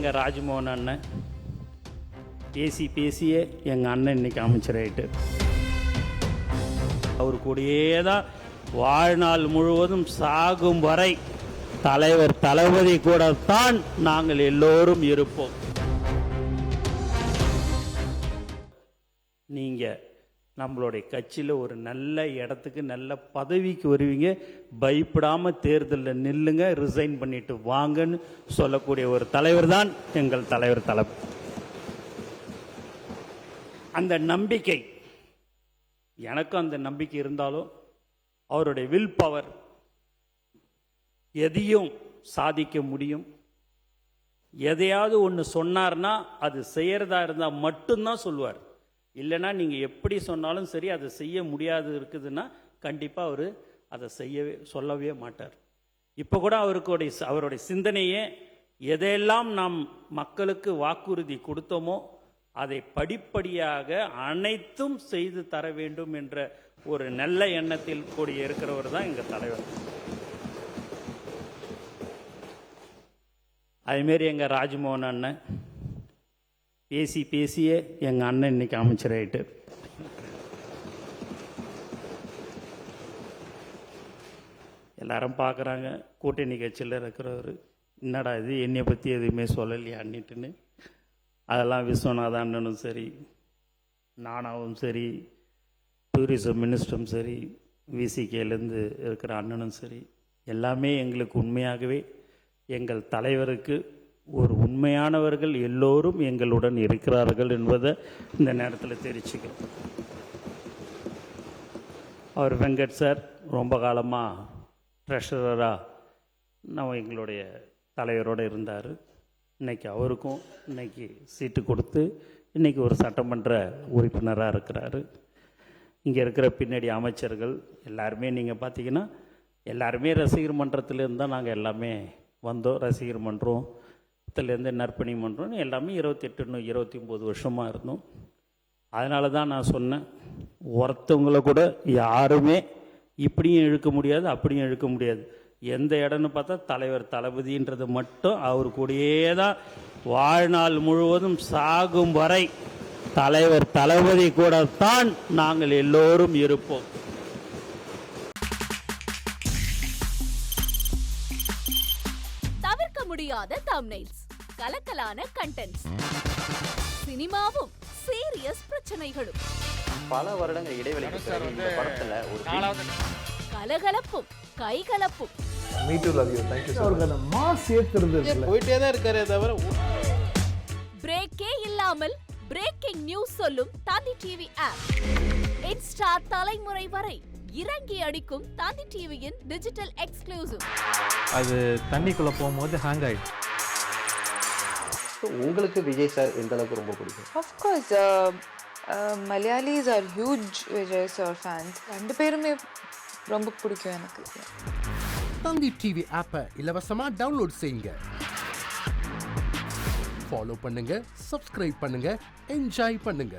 எங்கள் ராஜ்மோகன் அண்ணன் பேசியே எங்கள் அண்ணன் இன்னைக்கு அமைச்சராயிட்டு. அவர் கூடயே தான் வாழ்நாள் முழுவதும் சாகும் வரை தலைவர் தளபதி கூட தான் நாங்கள் எல்லோரும் இருப்போம். நீங்கள் நம்மளுடைய கட்சியில் ஒரு நல்ல இடத்துக்கு நல்ல பதவிக்கு வருவீங்க, பயப்படாமல் தேர்தலில் நில்லுங்க, ரிசைன் பண்ணிட்டு வாங்கன்னு சொல்லக்கூடிய ஒரு தலைவர் தான் எங்கள் தலைவர் தளபதி. அந்த நம்பிக்கை எனக்கும் அந்த நம்பிக்கை இருந்தாலும் அவருடைய வில் பவர் எதையும் சாதிக்க முடியும். எதையாவது ஒன்று சொன்னார்னா அது செய்யறதா இருந்தால் மட்டும்தான் சொல்லுவார். இல்லைன்னா நீங்கள் எப்படி சொன்னாலும் சரி அதை செய்ய முடியாது இருக்குதுன்னா கண்டிப்பாக அவர் அதை சொல்லவே மாட்டார். இப்போ கூட அவருடைய சிந்தனையே எதையெல்லாம் நாம் மக்களுக்கு வாக்குறுதி கொடுத்தோமோ அதை படிப்படியாக அனைத்தும் செய்து தர வேண்டும் என்ற ஒரு நல்ல எண்ணத்தில் கூடிய இருக்கிறவர் தான் எங்கள் தலைவர். அதுமாரி எங்கள் ராஜ்மோகன் அண்ணன் பேசியே எங்கள் அண்ணன் இன்னைக்கு அமைச்சராயிட்டு. எல்லாரும் பார்க்குறாங்க, கூட்டணி கட்சியில் இருக்கிறவர் என்னடா இது என்னை பற்றி எதுவுமே சொல்லலையான்னுட்டுன்னு. அதெல்லாம் விஸ்வநாத அண்ணனும் சரி, நானாவும் சரி, டூரிசம் மினிஸ்டரும் சரி, விசிகேலேருந்து இருக்கிற அண்ணனும் சரி, எல்லாமே எங்களுக்கு உண்மையாகவே எங்கள் தலைவருக்கு ஒரு உண்மையானவர்கள் எல்லோரும் எங்களுடன் இருக்கிறார்கள் என்பதை இந்த நேரத்தில் தெரிவிச்சுக்கிறோம். அவர் வெங்கட் சார் ரொம்ப காலமாக ட்ரெஷரராக நம்ம எங்களுடைய தலைவரோடு இருந்தார். இன்றைக்கி அவருக்கும் இன்றைக்கி சீட்டு கொடுத்து இன்றைக்கி ஒரு சட்டமன்ற உறுப்பினராக இருக்கிறாரு. இங்கே இருக்கிற பின்னாடி அமைச்சர்கள் எல்லாருமே நீங்கள் பார்த்தீங்கன்னா எல்லாருமே ரசிகர் மன்றத்திலேருந்து தான் நாங்கள் எல்லாமே வந்தோம். ரசிகர் மன்றத்துலேருந்து நற்பணி மன்றம் எல்லாமே 28-29 வருஷமாக இருந்தோம். அதனால தான் நான் சொன்னேன், ஒருத்தவங்களை கூட யாருமே இப்படியும் இழுக்க முடியாது அப்படியும் இழுக்க முடியாது. எந்த இடம்னு பார்த்தா தலைவர் தளபதின்றது மட்டும் அவர் கூடயே தான் வாழ்நாள் முழுவதும் சாகும் வரை தலைவர் தளபதி கூட தான் நாங்கள் எல்லோரும் இருப்போம். தவிர்க்க முடியாத தம்ப்நெயில்ஸ், கலக்கலான கண்டென்ட்ஸ், சினிமாவும் சீரியஸ் பிரச்சனைகளும், பல வருடங்கள் இடைவெளிக்கு பிறகு இந்த படத்துல ஒரு கலகலப்பும் கைகலப்பும். Me too, love you. Thank you so much. Mass ஏத்துறது போயிட்டே தான் இருக்காரே தவிர பிரேக்கே இல்லாமல் பிரேக்கிங் நியூஸ் சொல்லும் தந்தி டிவி ஆப். இன்ஸ்டா தலைமுறை வரை இறங்கி அடிக்கும் தந்தி டிவியின் டிஜிட்டல் எக்ஸ்க்ளூசிவ். அது தண்ணிக்குள்ள போகும்போது ஹேங் ஆயிடுச்சு. உங்களுக்கு விஜய் சார் எந்த அளவுக்கு ரொம்ப பிடிக்கும்? Of course, Malayalis are huge Vijay sir fans. ரெண்டு பேருமே ரொம்ப பிடிக்கும் எனக்கு. தந்தி டிவி ஆப்பை இலவசமா டவுன்லோட் செய்யுங்க. ஃபாலோ பண்ணுங்க, சப்ஸ்கிரைப் பண்ணுங்க, என்ஜாய் பண்ணுங்க.